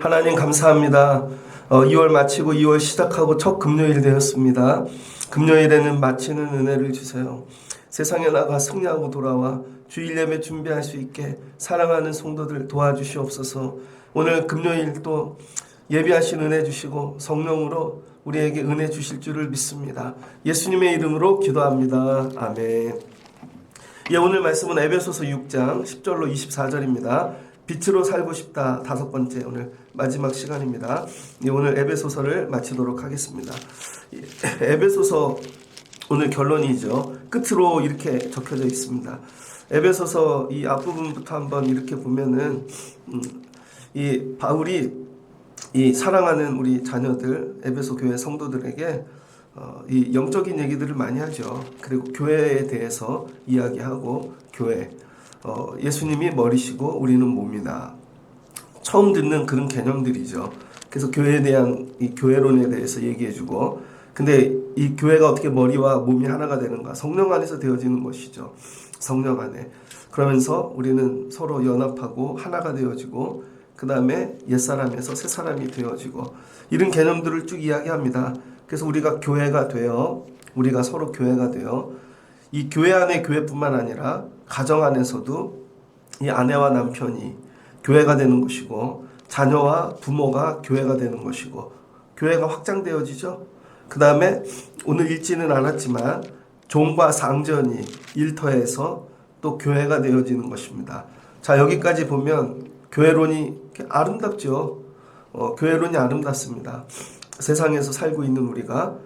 하나님 감사합니다. 2월 마치고 2월 시작하고 첫 금요일 되었습니다. 금요일에는 마치는 은혜를 주세요. 세상에 나가 승리하고 돌아와 주일 예배 준비할 수 있게 사랑하는 성도들 도와주시옵소서. 오늘 금요일 또 예배하신 은혜 주시고 성령으로 우리에게 은혜 주실 줄을 믿습니다. 예수님의 이름으로 기도합니다. 아멘. 오늘 말씀은 에베소서 6장 10절로 24절입니다. 빛으로 살고 싶다, 5번째 오늘 마지막 시간입니다. 오늘 에베소서를 마치도록 하겠습니다. 에베소서 오늘 결론이죠. 끝으로 이렇게 적혀져 있습니다. 에베소서 이 앞부분부터 한번 이렇게 보면은 이 바울이 이 사랑하는 우리 자녀들 에베소 교회 성도들에게 이 영적인 얘기들을 많이 하죠. 그리고 교회에 대해서 이야기하고 교회 예수님이 머리시고 우리는 몸이다. 처음 듣는 그런 개념들이죠. 그래서 교회에 대한 이 교회론에 대해서 얘기해주고, 근데 이 교회가 어떻게 머리와 몸이 하나가 되는가? 성령 안에서 되어지는 것이죠. 성령 안에. 그러면서 우리는 서로 연합하고 하나가 되어지고, 그 다음에 옛사람에서 새사람이 되어지고, 이런 개념들을 쭉 이야기합니다. 그래서 우리가 교회가 되어, 우리가 서로 교회가 되어, 이 교회 안에 교회뿐만 아니라 가정 안에서도 이 아내와 남편이 교회가 되는 것이고, 자녀와 부모가 교회가 되는 것이고, 교회가 확장되어지죠. 그 다음에 오늘 읽지는 않았지만 종과 상전이 일터에서 또 교회가 되어지는 것입니다. 자, 여기까지 보면 교회론이 아름답죠. 교회론이 아름답습니다. 세상에서 살고 있는 우리가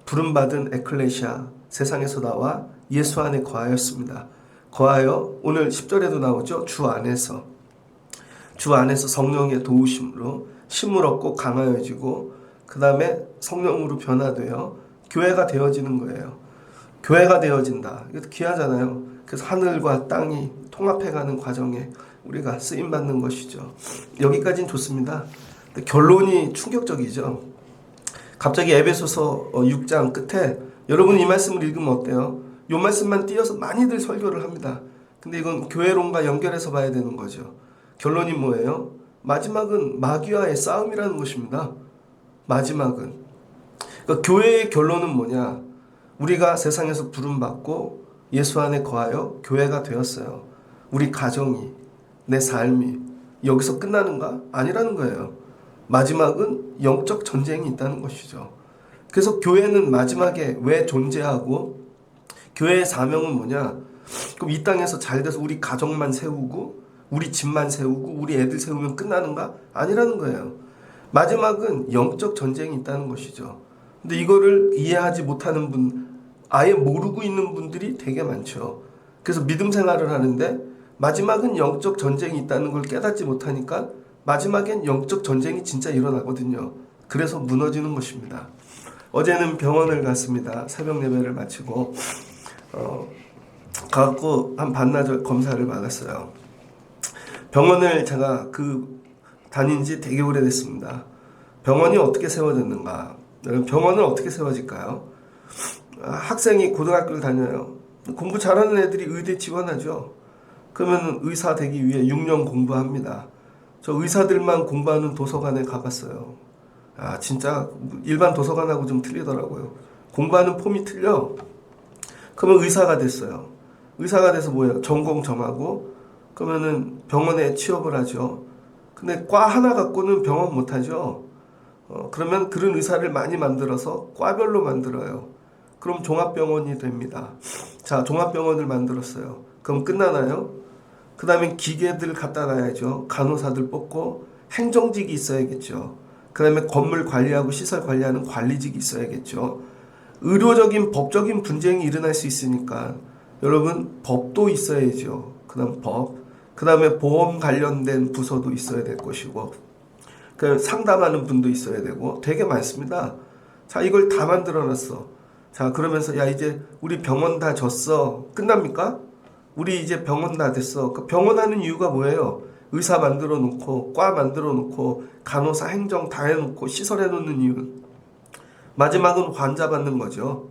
부름받은 에클레시아, 세상에서 나와 예수 안에 거하였습니다. 거하여 오늘 10절에도 나오죠. 주 안에서 성령의 도우심으로 힘을 얻고 강하여지고, 그 다음에 성령으로 변화되어 교회가 되어지는 거예요. 교회가 되어진다. 이것도 귀하잖아요. 그래서 하늘과 땅이 통합해가는 과정에 우리가 쓰임받는 것이죠. 여기까지는 좋습니다. 결론이 충격적이죠. 갑자기 에베소서 6장 끝에 여러분 이 말씀을 읽으면 어때요? 이 말씀만 띄어서 많이들 설교를 합니다. 근데 이건 교회론과 연결해서 봐야 되는 거죠. 결론이 뭐예요? 마지막은 마귀와의 싸움이라는 것입니다. 마지막은. 그러니까 교회의 결론은 뭐냐? 우리가 세상에서 부름받고 예수 안에 거하여 교회가 되었어요. 우리 가정이, 내 삶이 여기서 끝나는가? 아니라는 거예요. 마지막은 영적 전쟁이 있다는 것이죠. 그래서 교회는 마지막에 왜 존재하고, 교회의 사명은 뭐냐? 그럼 이 땅에서 잘 돼서 우리 가정만 세우고 우리 집만 세우고 우리 애들 세우면 끝나는가? 아니라는 거예요. 마지막은 영적 전쟁이 있다는 것이죠. 근데 이거를 이해하지 못하는 분, 아예 모르고 있는 분들이 되게 많죠. 그래서 믿음 생활을 하는데 마지막은 영적 전쟁이 있다는 걸 깨닫지 못하니까 마지막엔 영적 전쟁이 진짜 일어나거든요. 그래서 무너지는 것입니다. 어제는 병원을 갔습니다. 새벽 예배를 마치고 가갖고 한 반나절 검사를 받았어요. 병원을 제가 다닌 지 되게 오래됐습니다. 병원이 어떻게 세워졌는가? 병원은 어떻게 세워질까요? 학생이 고등학교를 다녀요. 공부 잘하는 애들이 의대 지원하죠. 그러면 의사 되기 위해 6년 공부합니다. 저 의사들만 공부하는 도서관에 가봤어요. 진짜 일반 도서관하고 좀 틀리더라고요. 공부하는 폼이 틀려. 그러면 의사가 됐어요. 의사가 돼서 뭐예요? 전공 정하고 그러면은 병원에 취업을 하죠. 근데 과 하나 갖고는 병원 못 하죠. 그러면 그런 의사를 많이 만들어서 과별로 만들어요. 그럼 종합병원이 됩니다. 자, 종합병원을 만들었어요. 그럼 끝나나요? 그 다음에 기계들 갖다 놔야죠. 간호사들 뽑고 행정직이 있어야겠죠. 그 다음에 건물 관리하고 시설 관리하는 관리직이 있어야겠죠. 의료적인 법적인 분쟁이 일어날 수 있으니까 여러분 법도 있어야죠. 그 다음 법, 그 다음에 보험 관련된 부서도 있어야 될 것이고, 그 상담하는 분도 있어야 되고 되게 많습니다. 자, 이걸 다 만들어놨어. 자, 그러면서 야, 이제 우리 병원 다 졌어. 끝납니까? 우리 이제 병원 다 됐어. 그 병원 하는 이유가 뭐예요? 의사 만들어 놓고 과 만들어 놓고 간호사 행정 다 해놓고 시설 해놓는 이유, 마지막은 환자 받는 거죠.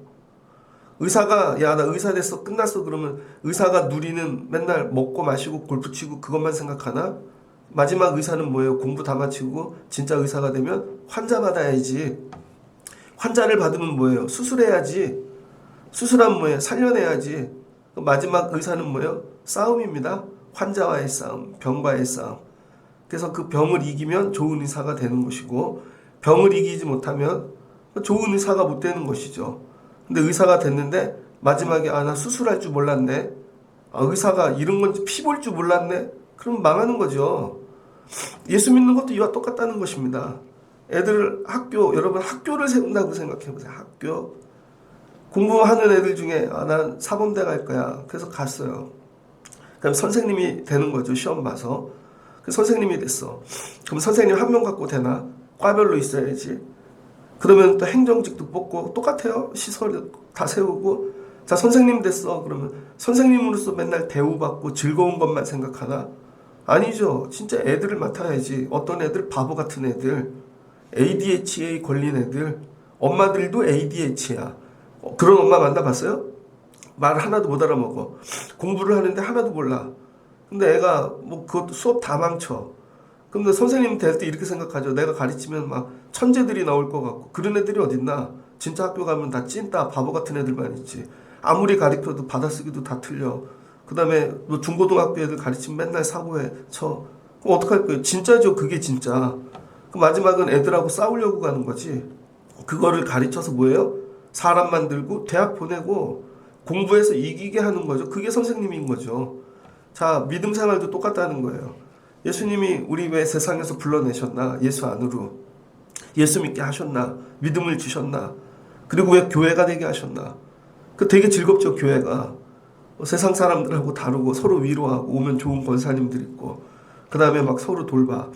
의사가 야 나 의사 됐어 끝났어 그러면 의사가 누리는 맨날 먹고 마시고 골프 치고 그것만 생각하나? 마지막 의사는 뭐예요? 공부 다 마치고 진짜 의사가 되면 환자 받아야지. 환자를 받으면 뭐예요? 수술해야지. 수술하면 뭐예요? 살려내야지. 마지막 의사는 뭐예요? 싸움입니다. 환자와의 싸움, 병과의 싸움. 그래서 그 병을 이기면 좋은 의사가 되는 것이고 병을 이기지 못하면 좋은 의사가 못 되는 것이죠. 근데 의사가 됐는데 마지막에 나 수술할 줄 몰랐네. 의사가 이런 건지 피 볼 줄 몰랐네. 그럼 망하는 거죠. 예수 믿는 것도 이와 똑같다는 것입니다. 애들 여러분 학교를 세운다고 생각해 보세요. 학교. 공부하는 애들 중에 난 사범대 갈 거야. 그래서 갔어요. 그럼 선생님이 되는 거죠. 시험 봐서. 그 선생님이 됐어. 그럼 선생님 한 명 갖고 되나? 과별로 있어야지. 그러면 또 행정직도 뽑고 똑같아요. 시설 다 세우고. 자, 선생님 됐어. 그러면 선생님으로서 맨날 대우받고 즐거운 것만 생각하나? 아니죠. 진짜 애들을 맡아야지. 어떤 애들 바보 같은 애들. ADHD 걸린 애들. 엄마들도 ADHD야. 그런 엄마 만나봤어요? 말 하나도 못 알아먹어. 공부를 하는데 하나도 몰라. 근데 애가 뭐 그것도 수업 다 망쳐. 근데 선생님 될 때 이렇게 생각하죠. 내가 가르치면 막 천재들이 나올 것 같고. 그런 애들이 어딨나? 진짜 학교 가면 다 찐따 바보 같은 애들만 있지. 아무리 가르쳐도 받아쓰기도 다 틀려. 그 다음에 뭐 중고등학교 애들 가르치면 맨날 사고해 쳐. 그럼 어떡할 거예요? 진짜죠. 그게 진짜. 그 마지막은 애들하고 싸우려고 가는 거지. 그거를 가르쳐서 뭐예요? 사람 만들고 대학 보내고 공부해서 이기게 하는 거죠. 그게 선생님인 거죠. 자, 믿음 생활도 똑같다는 거예요. 예수님이 우리 왜 세상에서 불러내셨나? 예수 안으로. 예수 믿게 하셨나? 믿음을 주셨나? 그리고 왜 교회가 되게 하셨나? 그 되게 즐겁죠, 교회가. 세상 사람들하고 다루고 서로 위로하고 오면 좋은 권사님들 있고 그 다음에 막 서로 돌봐.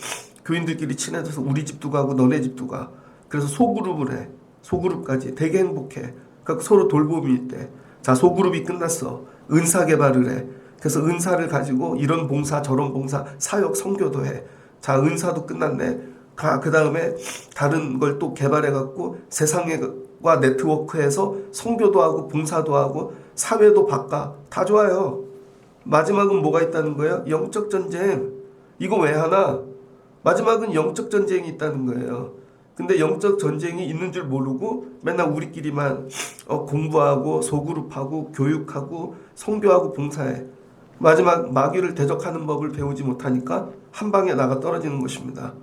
교인들끼리 친해져서 우리 집도 가고 너네 집도 가. 그래서 소그룹을 해. 소그룹까지 되게 행복해. 그러니까 서로 돌봄이 있대. 자, 소그룹이 끝났어. 은사 개발을 해. 그래서 은사를 가지고 이런 봉사 저런 봉사 사역 선교도 해. 자, 은사도 끝났네. 그 다음에 다른 걸 또 개발해 갖고 세상과 네트워크해서 선교도 하고 봉사도 하고 사회도 바꿔. 다 좋아요. 마지막은 뭐가 있다는 거예요? 영적 전쟁. 이거 왜 하나? 마지막은 영적 전쟁이 있다는 거예요. 근데 영적 전쟁이 있는 줄 모르고 맨날 우리끼리만 공부하고 소그룹하고 교육하고 선교하고 봉사해. 마지막 마귀를 대적하는 법을 배우지 못하니까 한 방에 나가 떨어지는 것입니다.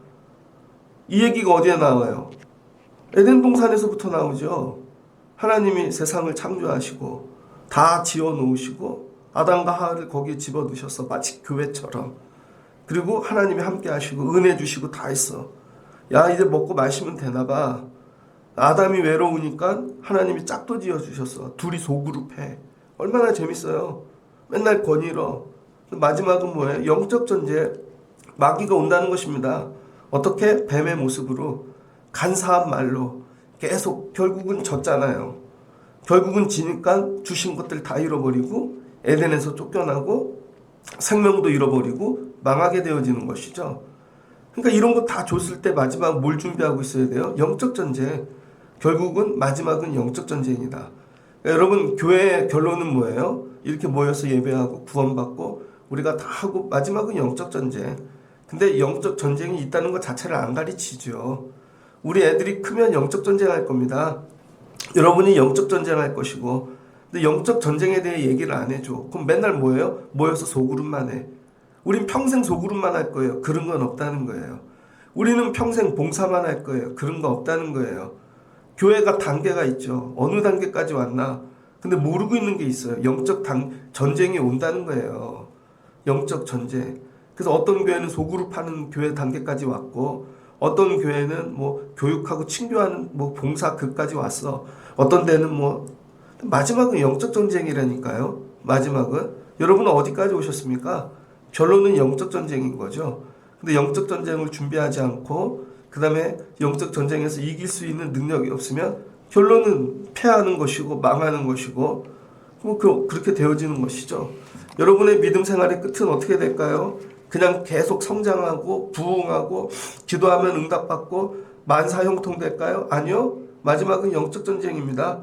이 얘기가 어디에 나와요? 에덴 동산에서부터 나오죠. 하나님이 세상을 창조하시고 다 지어 놓으시고 아담과 하와를 거기에 집어넣으셔서 마치 교회처럼. 그리고 하나님이 함께 하시고 은혜 주시고 다 했어. 야, 이제 먹고 마시면 되나 봐. 아담이 외로우니까 하나님이 짝도 지어 주셨어. 둘이 소그룹해. 얼마나 재밌어요. 맨날 거닐어. 마지막은 뭐예요? 영적 전쟁. 마귀가 온다는 것입니다. 어떻게? 뱀의 모습으로 간사한 말로 계속 결국은 졌잖아요. 결국은 지니까 주신 것들 다 잃어버리고 에덴에서 쫓겨나고 생명도 잃어버리고 망하게 되어지는 것이죠. 그러니까 이런 거 다 줬을 때 마지막 뭘 준비하고 있어야 돼요? 영적 전쟁. 결국은 마지막은 영적 전쟁이다. 그러니까 여러분 교회의 결론은 뭐예요? 이렇게 모여서 예배하고 구원받고 우리가 다 하고 마지막은 영적 전쟁. 근데 영적 전쟁이 있다는 것 자체를 안 가르치죠. 우리 애들이 크면 영적 전쟁 할 겁니다. 여러분이 영적 전쟁 할 것이고 근데 영적 전쟁에 대해 얘기를 안 해줘. 그럼 맨날 뭐예요? 모여서 소그룹만 해. 우린 평생 소그룹만 할 거예요. 그런 건 없다는 거예요. 우리는 평생 봉사만 할 거예요. 그런 거 없다는 거예요. 교회가 단계가 있죠. 어느 단계까지 왔나? 근데 모르고 있는 게 있어요. 영적 전쟁이 온다는 거예요. 영적 전쟁. 그래서 어떤 교회는 소그룹하는 교회 단계까지 왔고 어떤 교회는 뭐 교육하고 친교하는 뭐 봉사 그까지 왔어. 어떤 데는 뭐 마지막은 영적 전쟁이라니까요. 마지막은 여러분은 어디까지 오셨습니까? 결론은 영적 전쟁인 거죠. 근데 영적 전쟁을 준비하지 않고 그 다음에 영적 전쟁에서 이길 수 있는 능력이 없으면 결론은 패하는 것이고 망하는 것이고 뭐 그렇게 되어지는 것이죠. 여러분의 믿음 생활의 끝은 어떻게 될까요? 그냥 계속 성장하고 부흥하고 기도하면 응답받고 만사형통 될까요? 아니요. 마지막은 영적 전쟁입니다.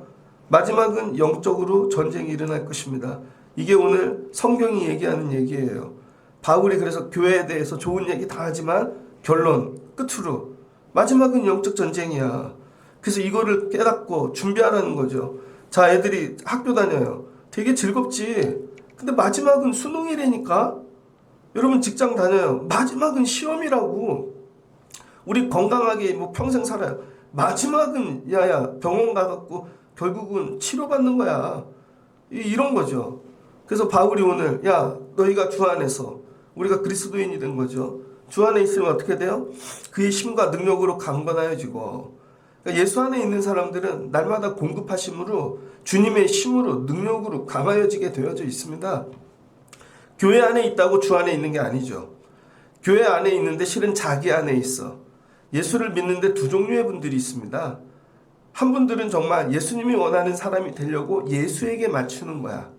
마지막은 영적으로 전쟁이 일어날 것입니다. 이게 오늘 성경이 얘기하는 얘기예요. 바울이 그래서 교회에 대해서 좋은 얘기 다 하지만 결론 끝으로 마지막은 영적 전쟁이야. 그래서 이거를 깨닫고 준비하라는 거죠. 자, 애들이 학교 다녀요. 되게 즐겁지. 근데 마지막은 수능이라니까. 여러분 직장 다녀요. 마지막은 시험이라고. 우리 건강하게 뭐 평생 살아요. 마지막은 야야 병원 가갖고 결국은 치료받는 거야. 이런 거죠. 그래서 바울이 오늘 야 너희가 주 안에서 우리가 그리스도인이 된 거죠. 주 안에 있으면 어떻게 돼요? 그의 힘과 능력으로 강건하여지고. 그러니까 예수 안에 있는 사람들은 날마다 공급하심으로 주님의 힘으로 능력으로 강하여지게 되어져 있습니다. 교회 안에 있다고 주 안에 있는 게 아니죠. 교회 안에 있는데 실은 자기 안에 있어. 예수를 믿는데 두 종류의 분들이 있습니다. 한 분들은 정말 예수님이 원하는 사람이 되려고 예수에게 맞추는 거야.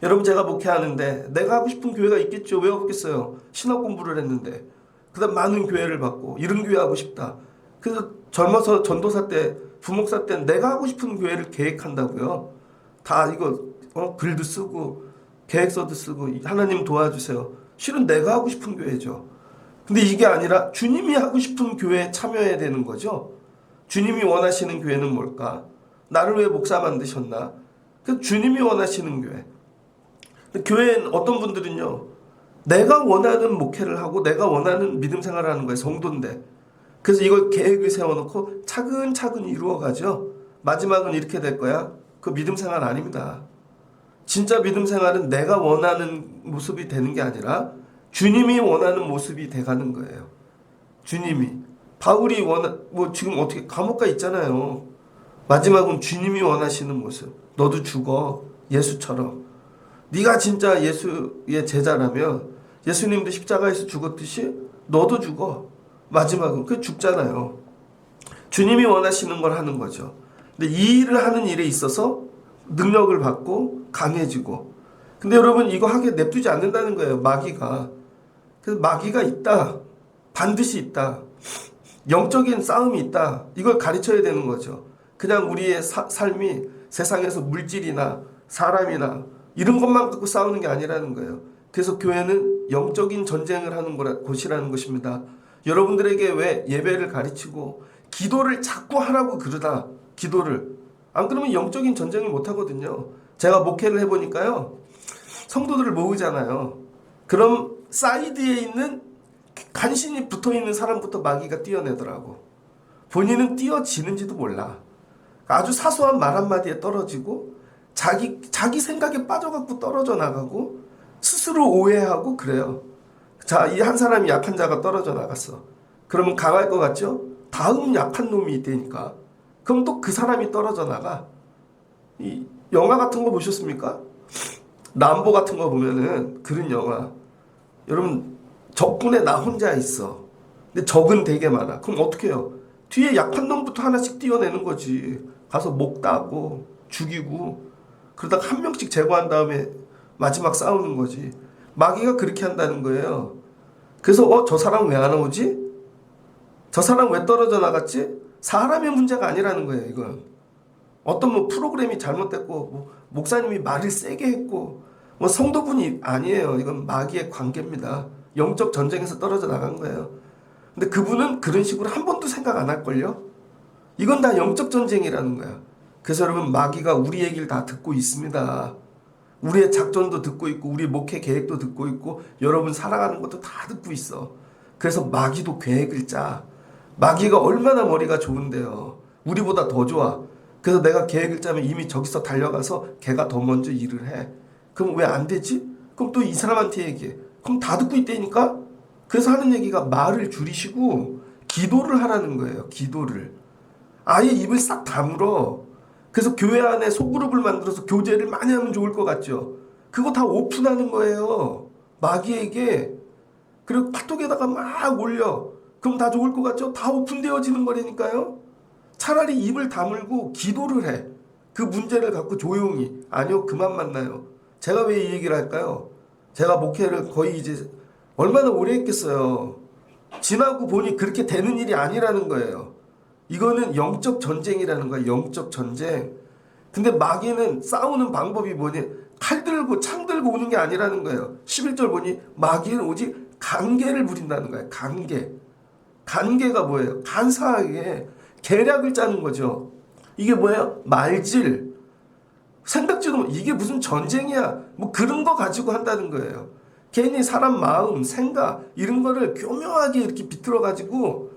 여러분 제가 목회하는데 내가 하고 싶은 교회가 있겠죠. 왜 없겠어요? 신학 공부를 했는데 그다음 많은 교회를 받고 이런 교회 하고 싶다. 그래서 젊어서 전도사 때 부목사 때 내가 하고 싶은 교회를 계획한다고요. 다 이거 글도 쓰고 계획서도 쓰고 하나님 도와주세요. 실은 내가 하고 싶은 교회죠. 근데 이게 아니라 주님이 하고 싶은 교회에 참여해야 되는 거죠. 주님이 원하시는 교회는 뭘까? 나를 왜 목사 만드셨나? 그 주님이 원하시는 교회. 교회엔 어떤 분들은요. 내가 원하는 목회를 하고 내가 원하는 믿음 생활을 하는 거예요. 성도인데. 그래서 이걸 계획을 세워놓고 차근차근 이루어가죠. 마지막은 이렇게 될 거야. 그 믿음 생활 아닙니다. 진짜 믿음 생활은 내가 원하는 모습이 되는 게 아니라 주님이 원하는 모습이 돼가는 거예요. 주님이. 바울이 지금 어떻게 감옥 가 있잖아요. 마지막은 주님이 원하시는 모습. 너도 죽어. 예수처럼. 네가 진짜 예수의 제자라면 예수님도 십자가에서 죽었듯이 너도 죽어. 마지막은 그 죽잖아요. 주님이 원하시는 걸 하는 거죠. 근데 이 일을 하는 일에 있어서 능력을 받고 강해지고. 근데 여러분 이거 하게 냅두지 않는다는 거예요. 마귀가. 그래서 마귀가 있다. 반드시 있다. 영적인 싸움이 있다. 이걸 가르쳐야 되는 거죠. 그냥 우리의 삶이 세상에서 물질이나 사람이나 이런 것만 갖고 싸우는 게 아니라는 거예요. 그래서 교회는 영적인 전쟁을 하는 곳이라는 것입니다. 여러분들에게 왜 예배를 가르치고 기도를 자꾸 하라고 그러다. 기도를. 안 그러면 영적인 전쟁을 못 하거든요. 제가 목회를 해보니까요. 성도들을 모으잖아요. 그럼 사이드에 있는 간신히 붙어있는 사람부터 마귀가 뛰어내더라고. 본인은 뛰어지는지도 몰라. 아주 사소한 말 한마디에 떨어지고 자기 생각에 빠져갖고 떨어져 나가고 스스로 오해하고 그래요. 자, 이 한 사람이 약한 자가 떨어져 나갔어. 그러면 강할 것 같죠? 다음 약한 놈이 있다니까. 그럼 또 그 사람이 떨어져 나가. 이 영화 같은 거 보셨습니까? 람보 같은 거 보면은 그런 영화. 여러분 적군에 나 혼자 있어. 근데 적은 되게 많아. 그럼 어떻게 해요? 뒤에 약한 놈부터 하나씩 띄어내는 거지. 가서 목 따고 죽이고 그러다가 한 명씩 제거한 다음에 마지막 싸우는 거지. 마귀가 그렇게 한다는 거예요. 그래서 저 사람 왜 안 오지? 저 사람 왜 떨어져 나갔지? 사람의 문제가 아니라는 거예요. 이건 어떤 프로그램이 잘못됐고 목사님이 말을 세게 했고 성도분이 아니에요. 이건 마귀의 관계입니다. 영적 전쟁에서 떨어져 나간 거예요. 근데 그분은 그런 식으로 한 번도 생각 안 할걸요? 이건 다 영적 전쟁이라는 거야. 그래서 여러분 마귀가 우리 얘기를 다 듣고 있습니다. 우리의 작전도 듣고 있고 우리 목회 계획도 듣고 있고 여러분 살아가는 것도 다 듣고 있어. 그래서 마귀도 계획을 짜. 마귀가 얼마나 머리가 좋은데요. 우리보다 더 좋아. 그래서 내가 계획을 짜면 이미 저기서 달려가서 걔가 더 먼저 일을 해. 그럼 왜 안 되지? 그럼 또 이 사람한테 얘기해. 그럼 다 듣고 있다니까? 그래서 하는 얘기가 말을 줄이시고 기도를 하라는 거예요. 기도를. 아예 입을 싹 다물어. 그래서 교회 안에 소그룹을 만들어서 교제를 많이 하면 좋을 것 같죠. 그거 다 오픈하는 거예요. 마귀에게. 그리고 카톡에다가 막 올려. 그럼 다 좋을 것 같죠? 다 오픈되어지는 거라니까요. 차라리 입을 다물고 기도를 해. 그 문제를 갖고 조용히. 아니요, 그만 만나요. 제가 왜 이 얘기를 할까요? 제가 목회를 거의 이제 얼마나 오래 했겠어요. 지나고 보니 그렇게 되는 일이 아니라는 거예요. 이거는 영적 전쟁이라는 거예요. 영적 전쟁. 근데 마귀는 싸우는 방법이 뭐니? 칼 들고 창 들고 오는 게 아니라는 거예요. 11절 보니 마귀는 오직 간계를 부린다는 거예요. 간계. 간계가 뭐예요? 간사하게 계략을 짜는 거죠. 이게 뭐예요? 말질. 생각지도 못, 이게 무슨 전쟁이야. 뭐 그런 거 가지고 한다는 거예요. 괜히 사람 마음, 생각 이런 거를 교묘하게 이렇게 비틀어 가지고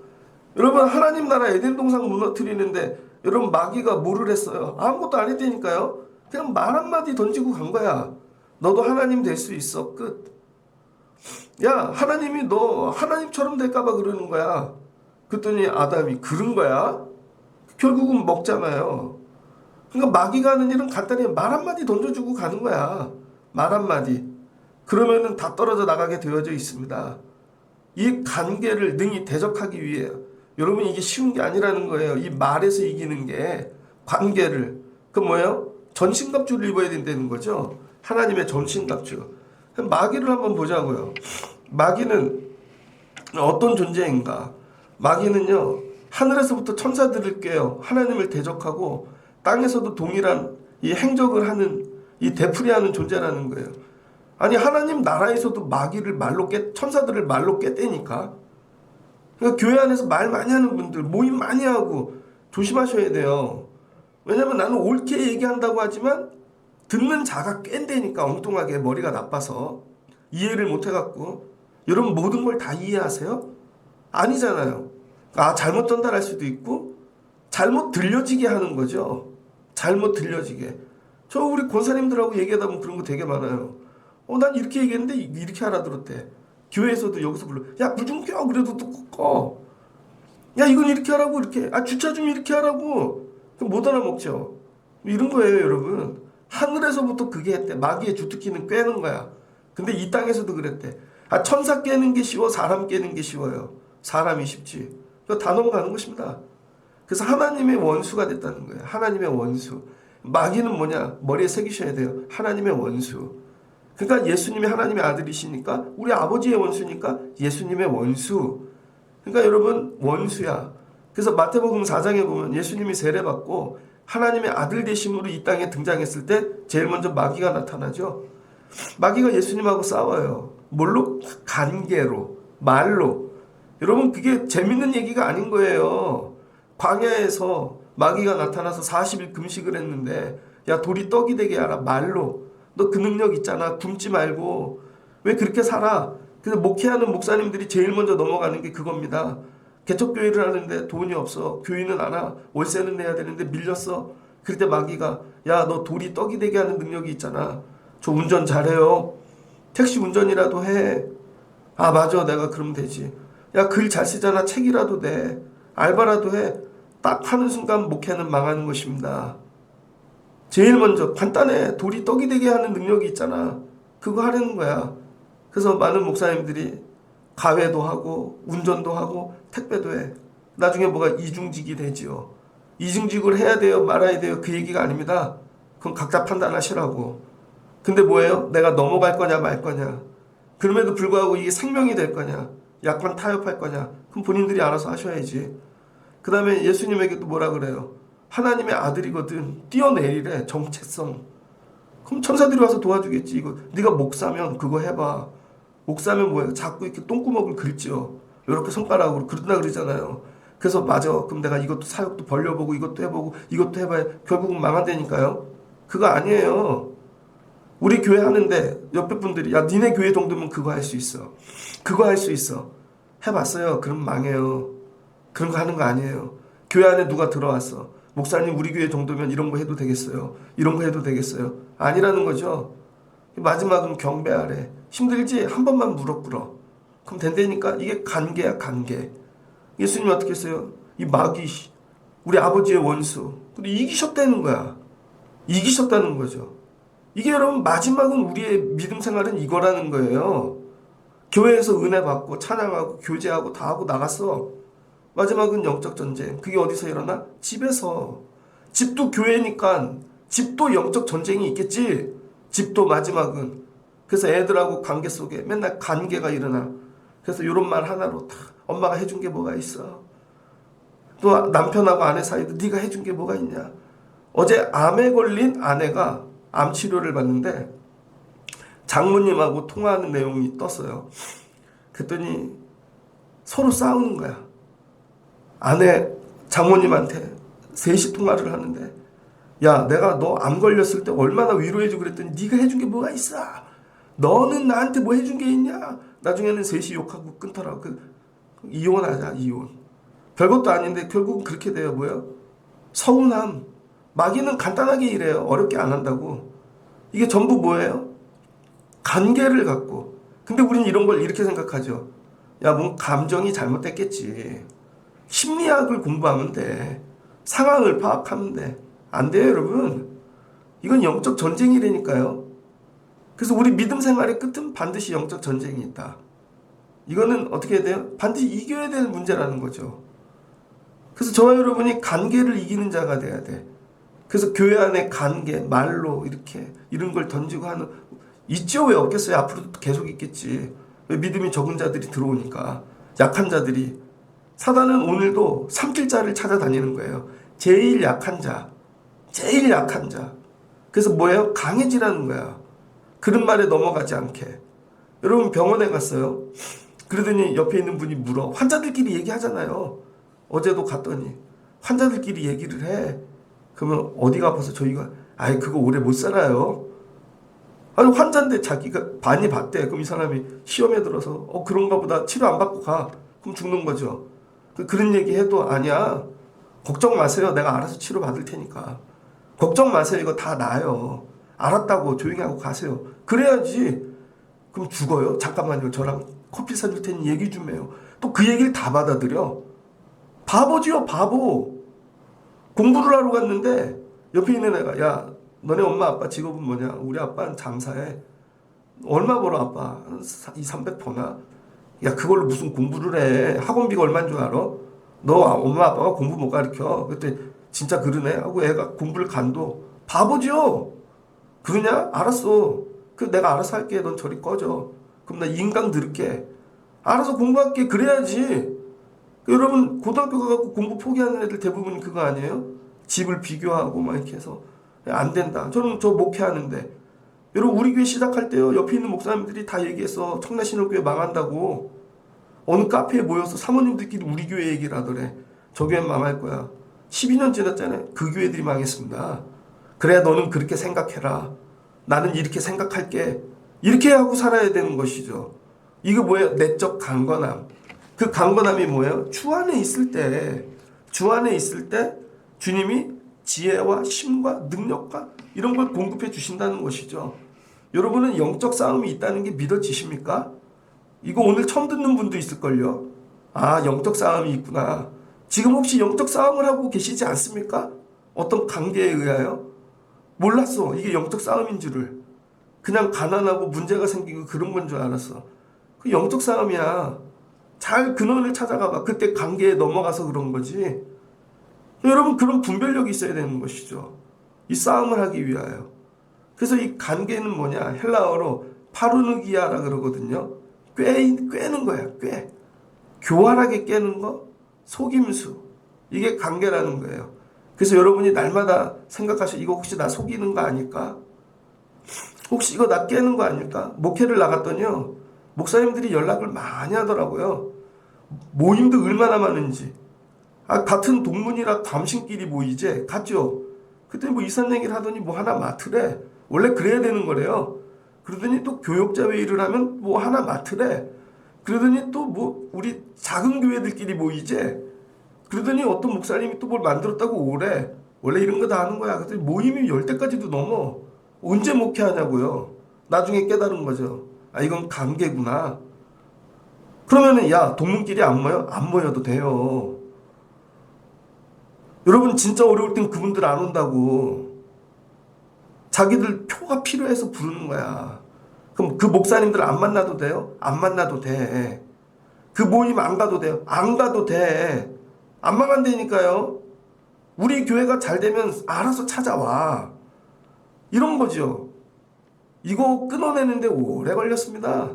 여러분 하나님 나라 에덴 동산 무너뜨리는데 여러분 마귀가 뭐를 했어요? 아무것도 안 했다니까요. 그냥 말 한마디 던지고 간 거야. 너도 하나님 될 수 있어. 끝. 야 하나님이 너 하나님처럼 될까봐 그러는 거야. 그랬더니 아담이 그런 거야? 결국은 먹잖아요. 그러니까 마귀가 하는 일은 간단히 말 한마디 던져주고 가는 거야. 말 한마디. 그러면은 다 떨어져 나가게 되어져 있습니다. 이 관계를 능히 대적하기 위해 여러분 이게 쉬운 게 아니라는 거예요. 이 말에서 이기는 게 관계를. 그 뭐예요? 전신갑주를 입어야 된다는 거죠. 하나님의 전신갑주. 마귀를 한번 보자고요. 마귀는 어떤 존재인가? 마귀는요. 하늘에서부터 천사들을 깨요. 하나님을 대적하고 땅에서도 동일한 이 행적을 하는 이 되풀이하는 존재라는 거예요. 아니 하나님 나라에서도 마귀를 말로 천사들을 말로 깼다니까. 그러니까 교회 안에서 말 많이 하는 분들 모임 많이 하고 조심하셔야 돼요. 왜냐면 나는 옳게 얘기한다고 하지만 듣는 자가 깬다니까. 엉뚱하게 머리가 나빠서 이해를 못 해갖고. 여러분 모든 걸 다 이해하세요? 아니잖아요. 잘못 전달할 수도 있고 잘못 들려지게 하는 거죠. 잘못 들려지게. 저 우리 권사님들하고 얘기하다 보면 그런 거 되게 많아요. 난 이렇게 얘기했는데 이렇게 알아들었대. 교회에서도 여기서 불러. 야, 불 좀 껴. 그래도 또 꺼. 야, 이건 이렇게 하라고 이렇게. 주차 좀 이렇게 하라고. 그럼 못 알아먹죠. 이런 거예요, 여러분. 하늘에서부터 그게 했대. 마귀의 주특기는 꿰는 거야. 근데 이 땅에서도 그랬대. 천사 깨는 게 쉬워, 사람 깨는 게 쉬워요. 사람이 쉽지. 그거 다 넘어가는 것입니다. 그래서 하나님의 원수가 됐다는 거예요. 하나님의 원수. 마귀는 뭐냐? 머리에 새기셔야 돼요. 하나님의 원수. 그러니까 예수님이 하나님의 아들이시니까 우리 아버지의 원수니까 예수님의 원수. 그러니까 여러분 원수야. 그래서 마태복음 4장에 보면 예수님이 세례받고 하나님의 아들 되심으로 이 땅에 등장했을 때 제일 먼저 마귀가 나타나죠. 마귀가 예수님하고 싸워요. 뭘로? 간계로, 말로. 여러분 그게 재밌는 얘기가 아닌 거예요. 광야에서 마귀가 나타나서 40일 금식을 했는데 야 돌이 떡이 되게 하라. 말로. 너 그 능력 있잖아. 굶지 말고. 왜 그렇게 살아? 그래서 목회하는 목사님들이 제일 먼저 넘어가는 게 그겁니다. 개척교회를 하는데 돈이 없어. 교인은 안 와. 월세는 내야 되는데 밀렸어. 그럴 때 마귀가 야 너 돌이 떡이 되게 하는 능력이 있잖아. 저 운전 잘해요. 택시 운전이라도 해. 맞아. 내가 그러면 되지. 야 글 잘 쓰잖아. 책이라도 내. 알바라도 해. 딱 하는 순간 목회는 망하는 것입니다. 제일 먼저 간단해. 돌이 떡이 되게 하는 능력이 있잖아. 그거 하려는 거야. 그래서 많은 목사님들이 가회도 하고 운전도 하고 택배도 해. 나중에 뭐가 이중직이 되지요. 이중직을 해야 돼요 말아야 돼요 그 얘기가 아닙니다. 그건 각자 판단하시라고. 근데 뭐예요? 내가 넘어갈 거냐 말 거냐. 그럼에도 불구하고 이게 생명이 될 거냐 약간 타협할 거냐. 그럼 본인들이 알아서 하셔야지. 그 다음에 예수님에게도 뭐라 그래요? 하나님의 아들이거든. 뛰어내리래. 정체성. 그럼 천사들이 와서 도와주겠지. 이거 네가 목사면 그거 해봐. 목사면 뭐예요? 자꾸 이렇게 똥구멍을 긁지요. 이렇게 손가락으로 그런다 그러잖아요. 그래서 맞아. 그럼 내가 이것도 사역도 벌려보고 이것도 해보고 이것도 해봐야 결국은 망한다니까요. 그거 아니에요. 우리 교회 하는데 옆에 분들이 야 니네 교회 정도면 그거 할 수 있어. 그거 할 수 있어. 해봤어요. 그럼 망해요. 그런 거 하는 거 아니에요. 교회 안에 누가 들어왔어. 목사님 우리 교회 정도면 이런 거 해도 되겠어요. 이런 거 해도 되겠어요. 아니라는 거죠. 마지막은 경배하래. 힘들지? 한 번만 무릎 꿇어. 그럼 된다니까. 이게 간계야 간계. 예수님이 어떻게 했어요? 이 마귀 우리 아버지의 원수. 근데 이기셨다는 거야. 이기셨다는 거죠. 이게 여러분 마지막은 우리의 믿음 생활은 이거라는 거예요. 교회에서 은혜 받고 찬양하고 교제하고 다 하고 나갔어. 마지막은 영적 전쟁. 그게 어디서 일어나? 집에서. 집도 교회니까 집도 영적 전쟁이 있겠지. 집도 마지막은. 그래서 애들하고 관계 속에 맨날 관계가 일어나. 그래서 이런 말 하나로 다 엄마가 해준 게 뭐가 있어. 또 남편하고 아내 사이도 네가 해준 게 뭐가 있냐. 어제 암에 걸린 아내가 암 치료를 받는데 장모님하고 통화하는 내용이 떴어요. 그랬더니 서로 싸우는 거야. 아내 장모님한테 셋이 통화를 하는데, 야, 내가 너 암 걸렸을 때 얼마나 위로해주고 그랬더니 네가 해준 게 뭐가 있어? 너는 나한테 뭐 해준 게 있냐? 나중에는 셋이 욕하고 끊더라고. 이혼하자, 이혼. 별것도 아닌데 결국은 그렇게 돼요. 뭐예요? 서운함. 마귀는 간단하게 이래요. 어렵게 안 한다고. 이게 전부 뭐예요? 관계를 갖고. 근데 우리는 이런 걸 이렇게 생각하죠. 야, 뭔 감정이 잘못됐겠지. 심리학을 공부하면 돼. 상황을 파악하면 돼. 안 돼요, 여러분. 이건 영적 전쟁이라니까요. 그래서 우리 믿음 생활의 끝은 반드시 영적 전쟁이 있다. 이거는 어떻게 해야 돼요? 반드시 이겨야 될 문제라는 거죠. 그래서 저와 여러분이 관계를 이기는 자가 돼야 돼. 그래서 교회 안에 관계, 말로 이렇게 이런 걸 던지고 하는, 있죠? 왜 없겠어요? 앞으로도 계속 있겠지. 왜? 믿음이 적은 자들이 들어오니까. 약한 자들이. 사단은 오늘도 삼킬 자를 찾아다니는 거예요. 제일 약한 자. 제일 약한 자. 그래서 뭐예요? 강해지라는 거야. 그런 말에 넘어가지 않게. 여러분 병원에 갔어요. 그러더니 옆에 있는 분이 물어. 환자들끼리 얘기하잖아요. 어제도 갔더니 환자들끼리 얘기를 해. 그러면 어디가 아파서 저희가 아이 그거 오래 못 살아요. 아니 환자인데 자기가 많이 봤대. 그럼 이 사람이 시험에 들어서 그런가 보다 치료 안 받고 가. 그럼 죽는 거죠. 그런 얘기 해도 아니야. 걱정 마세요. 내가 알아서 치료 받을 테니까. 걱정 마세요. 이거 다 나아요. 알았다고 조용히 하고 가세요. 그래야지. 그럼 죽어요? 잠깐만요. 저랑 커피 사줄 테니 얘기 좀 해요. 또 그 얘기를 다 받아들여. 바보지요, 바보. 공부를 하러 갔는데 옆에 있는 애가 야, 너네 엄마 아빠 직업은 뭐냐? 우리 아빠는 장사해. 얼마 벌어 아빠? 200, 300 버나? 야, 그걸로 무슨 공부를 해? 학원비가 얼마인 줄 알아? 너 엄마 아빠가 공부 못 가르쳐. 그때 진짜 그러네 하고 애가 공부를 간도. 바보죠. 그러냐? 알았어. 내가 알아서 할게. 넌 저리 꺼져. 그럼 나 인강 들을게. 알아서 공부할게. 그래야지. 여러분 고등학교 가갖고 공부 포기하는 애들 대부분 그거 아니에요? 집을 비교하고 막 이렇게 해서 안 된다. 저는 저 목회하는데 여러분 우리 교회 시작할 때요. 옆에 있는 목사님들이 다 얘기했어. 청라신홀교회 망한다고. 어느 카페에 모여서 사모님들끼리 우리 교회 얘기를 하더래. 저 교회 망할 거야. 12년 지났잖아요. 그 교회들이 망했습니다. 그래야 너는 그렇게 생각해라. 나는 이렇게 생각할게. 이렇게 하고 살아야 되는 것이죠. 이거 뭐예요? 내적 강건함. 그 강건함이 뭐예요? 주 안에 있을 때, 주 안에 있을 때 주님이 지혜와 힘과 능력과 이런 걸 공급해 주신다는 것이죠. 여러분은 영적 싸움이 있다는 게 믿어지십니까? 이거 오늘 처음 듣는 분도 있을걸요. 아, 영적 싸움이 있구나. 지금 혹시 영적 싸움을 하고 계시지 않습니까? 어떤 관계에 의하여? 몰랐어. 이게 영적 싸움인 줄을. 그냥 가난하고 문제가 생기고 그런 건 줄 알았어. 그 영적 싸움이야. 잘 근원을 찾아가봐. 그때 관계에 넘어가서 그런 거지. 여러분 그런 분별력이 있어야 되는 것이죠. 이 싸움을 하기 위하여. 그래서 이 관계는 뭐냐? 헬라어로 파르누기아라 그러거든요. 꿰는 거야. 꿰. 교활하게 깨는 거. 속임수. 이게 관계라는 거예요. 그래서 여러분이 날마다 생각하셔. 이거 혹시 나 속이는 거 아닐까? 혹시 이거 나 깨는 거 아닐까? 목회를 나갔더니요. 목사님들이 연락을 많이 하더라고요. 모임도 얼마나 많은지. 같은 동문이라 담신끼리 모이지. 갔죠. 그때 뭐 이산 얘기를 하더니 뭐 하나 맡으래. 원래 그래야 되는 거래요. 그러더니 또 교역자 회의를 하면 뭐 하나 맡으래. 그러더니 또 뭐 우리 작은 교회들끼리 모이지. 그러더니 어떤 목사님이 또 뭘 만들었다고 오래. 원래 이런 거 다 하는 거야. 그랬더니 모임이 10대까지도 넘어. 언제 목회하냐고요. 나중에 깨달은 거죠. 아, 이건 관계구나. 그러면은 야, 동문끼리 안 모여? 안 모여도 돼요. 여러분 진짜 어려울 땐 그분들 안 온다고. 자기들 표가 필요해서 부르는 거야. 그럼 그 목사님들 안 만나도 돼요? 안 만나도 돼. 그 모임 안 가도 돼요? 안 가도 돼. 안 망한다니까요. 우리 교회가 잘 되면 알아서 찾아와. 이런 거죠. 이거 끊어내는데 오래 걸렸습니다.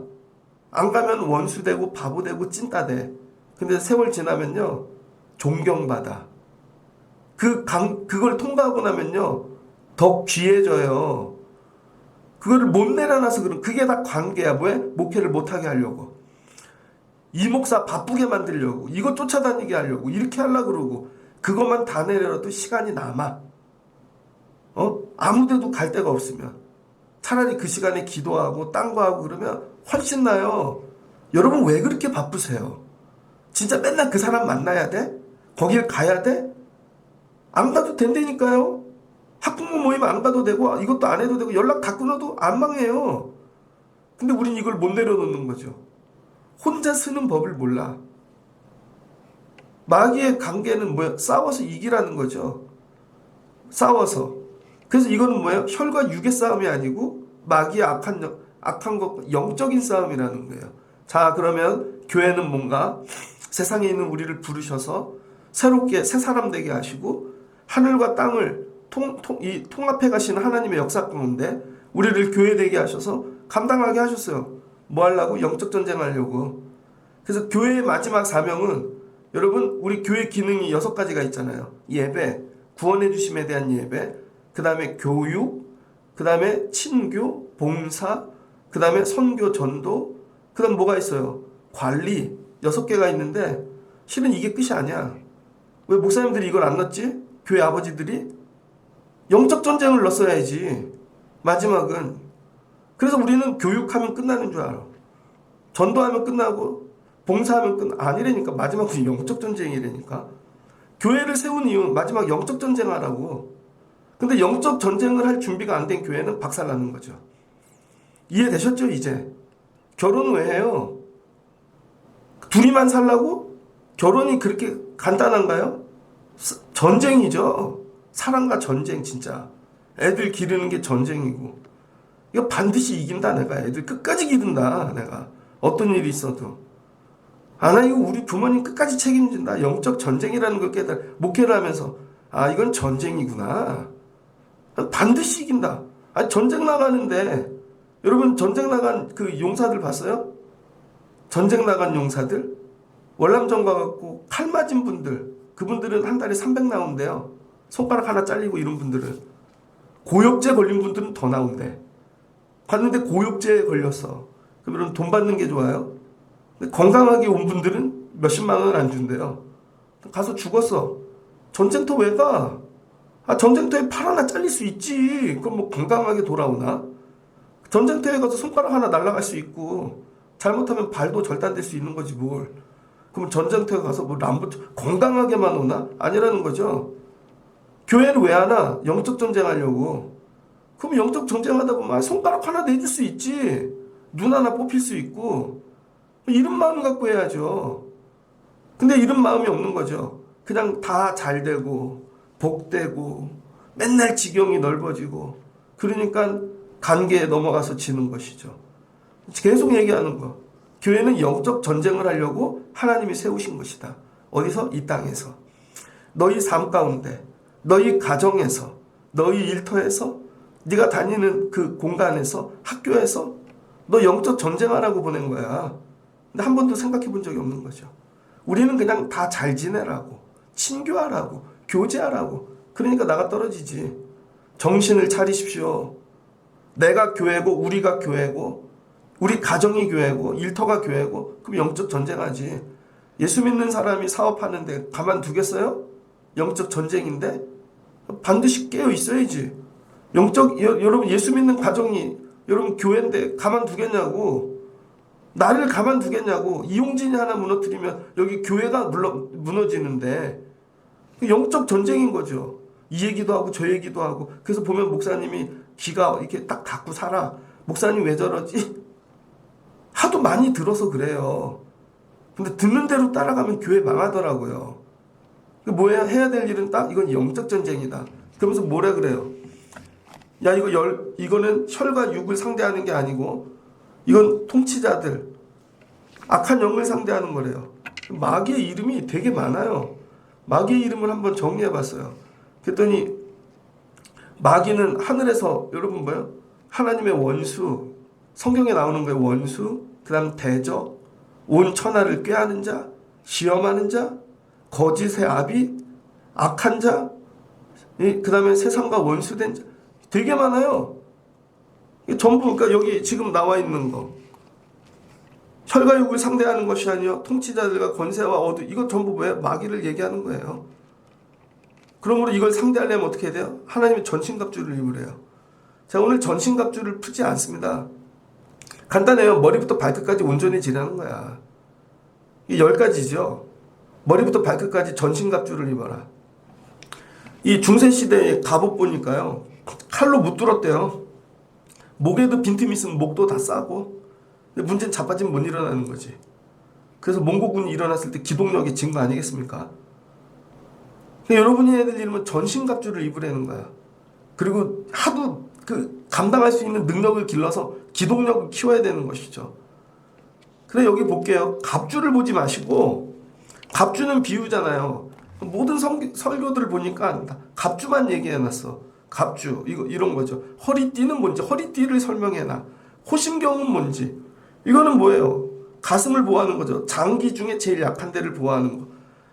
안 가면 원수 되고 바보 되고 찐따 돼. 근데 세월 지나면요. 존경받아. 그걸 통과하고 나면요, 더 귀해져요. 그거를 못 내려놔서 그게 다 관계야. 왜? 목회를 못하게 하려고. 이 목사 바쁘게 만들려고. 이거 쫓아다니게 하려고. 이렇게 하려고 그러고. 그것만 다 내려놔도 시간이 남아. 아무 데도 갈 데가 없으면. 차라리 그 시간에 기도하고 딴 거 하고 그러면 훨씬 나요. 여러분 왜 그렇게 바쁘세요? 진짜 맨날 그 사람 만나야 돼? 거길 가야 돼? 안 가도 된다니까요. 학부모 모임 안 가도 되고 이것도 안 해도 되고 연락 다 끊어도 안 망해요. 근데 우린 이걸 못 내려놓는 거죠. 혼자 쓰는 법을 몰라. 마귀의 관계는 뭐야? 싸워서 이기라는 거죠. 싸워서. 그래서 이거는 뭐예요? 혈과 육의 싸움이 아니고 마귀의 악한 것, 영적인 싸움이라는 거예요. 자, 그러면 교회는 뭔가 세상에 있는 우리를 부르셔서 새롭게 새 사람 되게 하시고 하늘과 땅을 통합해 가시는 하나님의 역사 가운데 우리를 교회 되게 하셔서 감당하게 하셨어요. 뭐 하려고? 영적 전쟁 하려고. 그래서 교회의 마지막 사명은 여러분 우리 교회 기능이 6가지가 있잖아요. 예배, 구원해 주심에 대한 예배, 그 다음에 교육, 그 다음에 친교, 봉사, 그 다음에 선교, 전도, 그 다음 뭐가 있어요? 관리. 6개가 있는데 실은 이게 끝이 아니야. 왜 목사님들이 이걸 안 넣었지? 교회 아버지들이? 영적 전쟁을 넣었어야지. 마지막은. 그래서 우리는 교육하면 끝나는 줄 알아. 전도하면 끝나고 봉사하면 아니라니까. 마지막은 영적 전쟁이라니까. 교회를 세운 이유 마지막 영적 전쟁 하라고. 근데 영적 전쟁을 할 준비가 안 된 교회는 박살나는 거죠. 이해되셨죠 이제? 결혼 왜 해요? 둘이만 살라고? 결혼이 그렇게 간단한가요? 전쟁이죠. 사랑과 전쟁 진짜. 애들 기르는 게 전쟁이고. 이거 반드시 이긴다 내가. 애들 끝까지 기른다 내가. 어떤 일이 있어도. 나 이거 우리 부모님 끝까지 책임진다. 영적 전쟁이라는 걸 깨달아. 목회를 하면서 이건 전쟁이구나. 반드시 이긴다. 전쟁 나가는데 여러분 전쟁 나간 그 용사들 봤어요? 전쟁 나간 용사들? 월남전 가갖고 칼 맞은 분들, 그분들은 한 달에 300 나온대요. 손가락 하나 잘리고 이런 분들은. 고엽제 걸린 분들은 더 나온대. 봤는데 고엽제에 걸렸어. 그러면 돈 받는 게 좋아요? 근데 건강하게 온 분들은 몇십만 원 안 준대요. 가서 죽었어. 전쟁터 왜 가? 전쟁터에 팔 하나 잘릴 수 있지. 그럼 뭐 건강하게 돌아오나? 전쟁터에 가서 손가락 하나 날아갈 수 있고 잘못하면 발도 절단될 수 있는 거지 뭘. 그럼 전쟁터에 가서 뭐 건강하게만 오나? 아니라는 거죠. 교회를 왜 하나? 영적 전쟁 하려고. 그럼 영적 전쟁 하다 보면 손가락 하나 내줄 수 있지. 눈 하나 뽑힐 수 있고. 이런 마음 갖고 해야죠. 근데 이런 마음이 없는 거죠. 그냥 다 잘 되고 복되고 맨날 지경이 넓어지고 그러니까 관계에 넘어가서 지는 것이죠. 계속 얘기하는 거. 교회는 영적 전쟁을 하려고 하나님이 세우신 것이다. 어디서? 이 땅에서. 너희 삶 가운데, 너희 가정에서, 너희 일터에서, 네가 다니는 그 공간에서, 학교에서 너 영적 전쟁하라고 보낸 거야. 근데 한 번도 생각해 본 적이 없는 거죠. 우리는 그냥 다 잘 지내라고, 친교하라고, 교제하라고. 그러니까 나가 떨어지지. 정신을 차리십시오. 내가 교회고 우리가 교회고 우리 가정이 교회고 일터가 교회고 그럼 영적 전쟁하지. 예수 믿는 사람이 사업하는데 가만두겠어요? 영적 전쟁인데 반드시 깨어 있어야지. 여러분 예수 믿는 가정이 여러분 교회인데 가만두겠냐고. 나를 가만두겠냐고. 이용진이 하나 무너뜨리면 여기 교회가 무너지는데 영적 전쟁인 거죠. 이 얘기도 하고 저 얘기도 하고. 그래서 보면 목사님이 귀가 이렇게 딱 닫고 살아. 목사님 왜 저러지? 하도 많이 들어서 그래요. 근데 듣는 대로 따라가면 교회 망하더라고요. 뭐야 해야 될 일은 딱 이건 영적 전쟁이다. 그러면서 뭐라 그래요? 야 이거는 혈과 육을 상대하는 게 아니고 이건 통치자들 악한 영을 상대하는 거래요. 마귀의 이름이 되게 많아요. 마귀의 이름을 한번 정리해봤어요. 그랬더니 마귀는 하늘에서 여러분 뭐예요? 하나님의 원수, 성경에 나오는 거예요. 원수, 그 다음 대적, 온 천하를 꾀하는 자, 시험하는 자, 거짓의 아비, 악한 자, 그 다음에 세상과 원수된 자 되게 많아요. 이게 전부 그러니까 여기 지금 나와 있는 거 혈과육을 상대하는 것이 아니요 통치자들과 권세와 어두 이거 전부 뭐예요? 마귀를 얘기하는 거예요. 그러므로 이걸 상대하려면 어떻게 해야 돼요? 하나님의 전신갑주를 입으래요. 자, 오늘 전신갑주를 풀지 않습니다. 간단해요. 머리부터 발끝까지 온전히 지라는 거야. 이 10가지죠. 머리부터 발끝까지 전신갑주를 입어라. 이 중세시대의 갑옷 보니까요. 칼로 못 뚫었대요. 목에도 빈틈이 있으면 목도 다 싸고. 근데 문제는 자빠지면 못 일어나는 거지. 그래서 몽고군이 일어났을 때 기동력이 진 거 아니겠습니까? 여러분이 해야 될 일은 전신갑주를 입으라는 거야. 그리고 하도 감당할 수 있는 능력을 길러서 기동력을 키워야 되는 것이죠. 그래 여기 볼게요. 갑주를 보지 마시고 갑주는 비유잖아요. 모든 설교들을 보니까 갑주만 얘기해놨어. 갑주 이런 거죠. 허리띠는 뭔지 허리띠를 설명해놔. 호심경은 뭔지 이거는 뭐예요? 가슴을 보호하는 거죠. 장기 중에 제일 약한 데를 보호하는 거.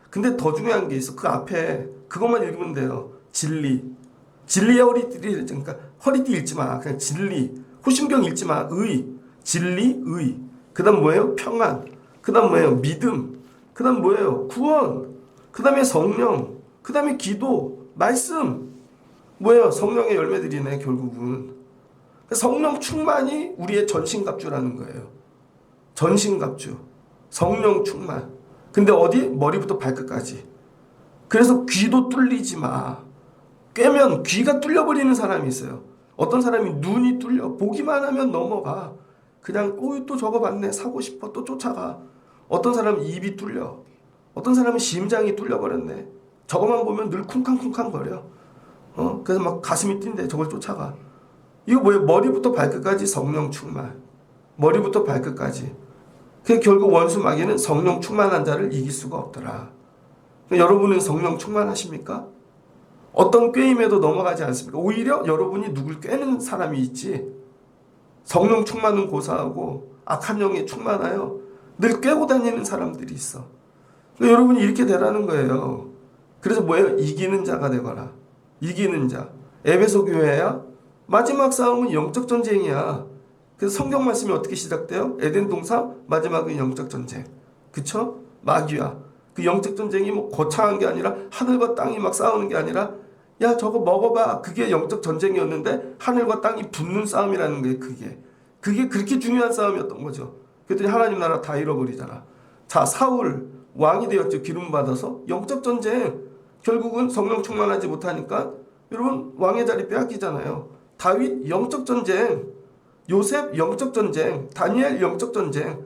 근데 더 중요한 게 있어. 그 앞에 그것만 읽으면 돼요. 진리의 허리띠를 그러니까 허리띠 읽지 마. 그냥 진리. 호심경 읽지 마. 진리, 의. 그다음 뭐예요? 평안. 그다음 뭐예요? 믿음. 그다음 뭐예요? 구원. 그다음에 성령. 그다음에 기도, 말씀. 뭐예요? 성령의 열매들이네 결국은. 성령 충만이 우리의 전신갑주라는 거예요. 전신갑주. 성령 충만. 근데 어디? 머리부터 발끝까지. 그래서 귀도 뚫리지 마. 꿰면 귀가 뚫려버리는 사람이 있어요. 어떤 사람이 눈이 뚫려. 보기만 하면 넘어가. 그냥 또 저거 봤네. 사고 싶어. 또 쫓아가. 어떤 사람은 입이 뚫려. 어떤 사람은 심장이 뚫려버렸네. 저거만 보면 늘 쿵쾅쿵쾅 거려. 그래서 막 가슴이 뛴대. 저걸 쫓아가. 이거 뭐예요? 머리부터 발끝까지 성령 충만. 머리부터 발끝까지. 그 결국 원수 마귀는 성령 충만한 자를 이길 수가 없더라. 여러분은 성령 충만하십니까? 어떤 꾀임에도 넘어가지 않습니까? 오히려 여러분이 누굴 꾀는 사람이 있지. 성령 충만은 고사하고 악한 영에 충만하여 늘 꾀고 다니는 사람들이 있어. 그러니까 여러분이 이렇게 되라는 거예요. 그래서 뭐예요? 이기는 자가 되거라. 이기는 자. 에베소 교회야. 마지막 싸움은 영적 전쟁이야. 그래서 성경 말씀이 어떻게 시작돼요? 에덴 동산 마지막은 영적 전쟁. 그쵸? 마귀야. 그 영적 전쟁이 뭐 거창한 게 아니라 하늘과 땅이 막 싸우는 게 아니라 야 저거 먹어봐. 그게 영적 전쟁이었는데 하늘과 땅이 붙는 싸움이라는 거예요. 그게 그렇게 중요한 싸움이었던 거죠. 그랬더니 하나님 나라 다 잃어버리잖아. 자 사울 왕이 되었죠. 기름 받아서 영적 전쟁. 결국은 성령 충만하지 못하니까 여러분 왕의 자리 빼앗기잖아요. 다윗 영적 전쟁. 요셉 영적 전쟁, 다니엘 영적 전쟁,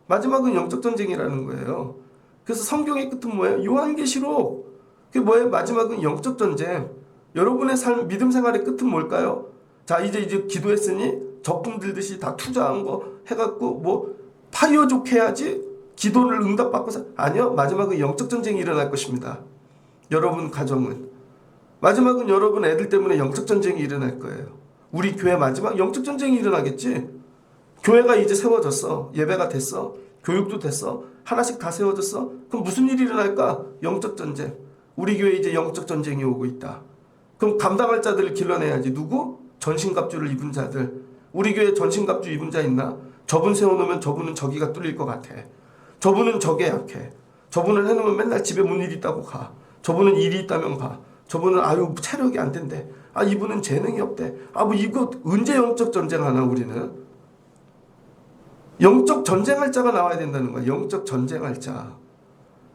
마지막은 영적 전쟁이라는 거예요. 그래서 성경의 끝은 뭐예요? 요한계시록. 그게 뭐예요? 마지막은 영적 전쟁. 여러분의 삶, 믿음 생활의 끝은 뭘까요? 자, 이제 기도했으니 적금 들듯이 다 투자한 거 해갖고 뭐 파이어족 해야지 기도를 응답받고서 아니요. 마지막은 영적 전쟁이 일어날 것입니다. 여러분 가정은. 마지막은 여러분 애들 때문에 영적 전쟁이 일어날 거예요. 우리 교회 마지막 영적 전쟁이 일어나겠지. 교회가 이제 세워졌어. 예배가 됐어. 교육도 됐어. 하나씩 다 세워졌어. 그럼 무슨 일이 일어날까? 영적 전쟁. 우리 교회 이제 영적 전쟁이 오고 있다. 그럼 감당할 자들을 길러내야지. 누구? 전신갑주를 입은 자들. 우리 교회 전신갑주 입은 자 있나? 저분 세워놓으면 저분은 저기가 뚫릴 것 같아. 저분은 저게 약해. 저분을 해놓으면 맨날 집에 뭔 일 있다고 가. 저분은 일이 있다면 가. 저분은 아유 체력이 안 된대. 아 이분은 재능이 없대. 아 뭐 이거 언제 영적 전쟁하나 우리는. 영적 전쟁할 자가 나와야 된다는 거야. 영적 전쟁할 자.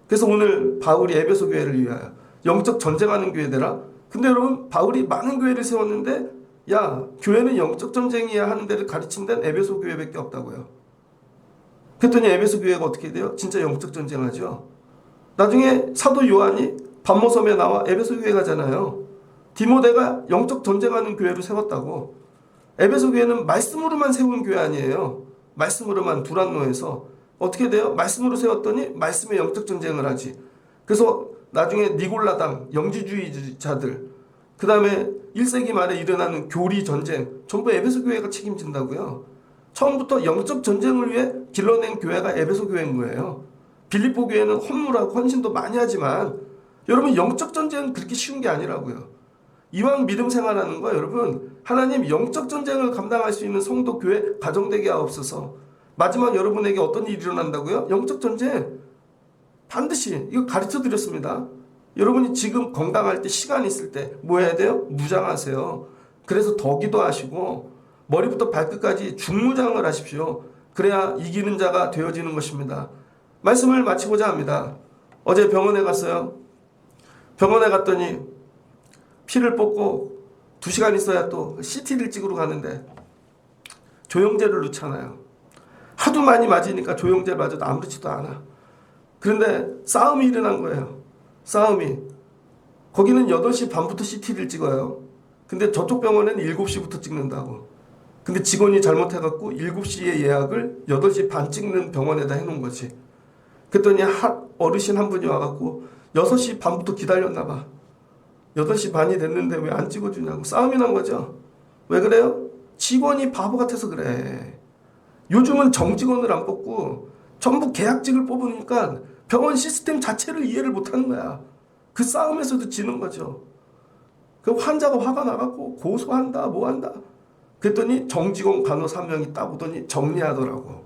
그래서 오늘 바울이 에베소 교회를 위하여 영적 전쟁하는 교회 되라. 근데 여러분 바울이 많은 교회를 세웠는데 야 교회는 영적 전쟁이야 하는 데를 가르친 데는 에베소 교회밖에 없다고요. 그랬더니 에베소 교회가 어떻게 돼요? 진짜 영적 전쟁하죠. 나중에 사도 요한이 반모섬에 나와 에베소 교회 가잖아요. 디모데가 영적 전쟁하는 교회로 세웠다고. 에베소 교회는 말씀으로만 세운 교회 아니에요. 말씀으로만 두란노에서 어떻게 돼요? 말씀으로 세웠더니 말씀의 영적 전쟁을 하지. 그래서 나중에 니골라당 영지주의자들 그 다음에 1세기 말에 일어나는 교리 전쟁 전부 에베소 교회가 책임진다고요. 처음부터 영적 전쟁을 위해 길러낸 교회가 에베소 교회인 거예요. 빌립보 교회는 헌물하고 헌신도 많이 하지만 여러분 영적 전쟁은 그렇게 쉬운 게 아니라고요. 이왕 믿음 생활하는 거 여러분, 하나님 영적 전쟁을 감당할 수 있는 성도 교회 가정되게 하옵소서. 마지막 여러분에게 어떤 일이 일어난다고요? 영적 전쟁. 반드시 이거 가르쳐 드렸습니다. 여러분이 지금 건강할 때 시간 있을 때 뭐 해야 돼요? 무장하세요. 그래서 더 기도하시고 머리부터 발끝까지 중무장을 하십시오. 그래야 이기는 자가 되어지는 것입니다. 말씀을 마치고자 합니다. 어제 병원에 갔어요. 병원에 갔더니 피를 뽑고 2시간 있어야 또 CT를 찍으러 가는데 조영제를 넣잖아요. 하도 많이 맞으니까 조영제 맞아도 아무렇지도 않아. 그런데 싸움이 일어난 거예요. 싸움이. 거기는 8시 반부터 CT를 찍어요. 근데 저쪽 병원에는 7시부터 찍는다고. 근데 직원이 잘못해갖고 7시에 예약을 8시 반 찍는 병원에다 해놓은 거지. 그랬더니 어르신 한 분이 와갖고 6시 반부터 기다렸나 봐. 8시 반이 됐는데 왜 안 찍어주냐고 싸움이 난 거죠. 왜 그래요? 직원이 바보 같아서 그래. 요즘은 정직원을 안 뽑고 전부 계약직을 뽑으니까 병원 시스템 자체를 이해를 못하는 거야. 그 싸움에서도 지는 거죠. 그 환자가 화가 나갖고 고소한다 뭐한다. 그랬더니 정직원 간호사 1명이 딱 오더니 정리하더라고.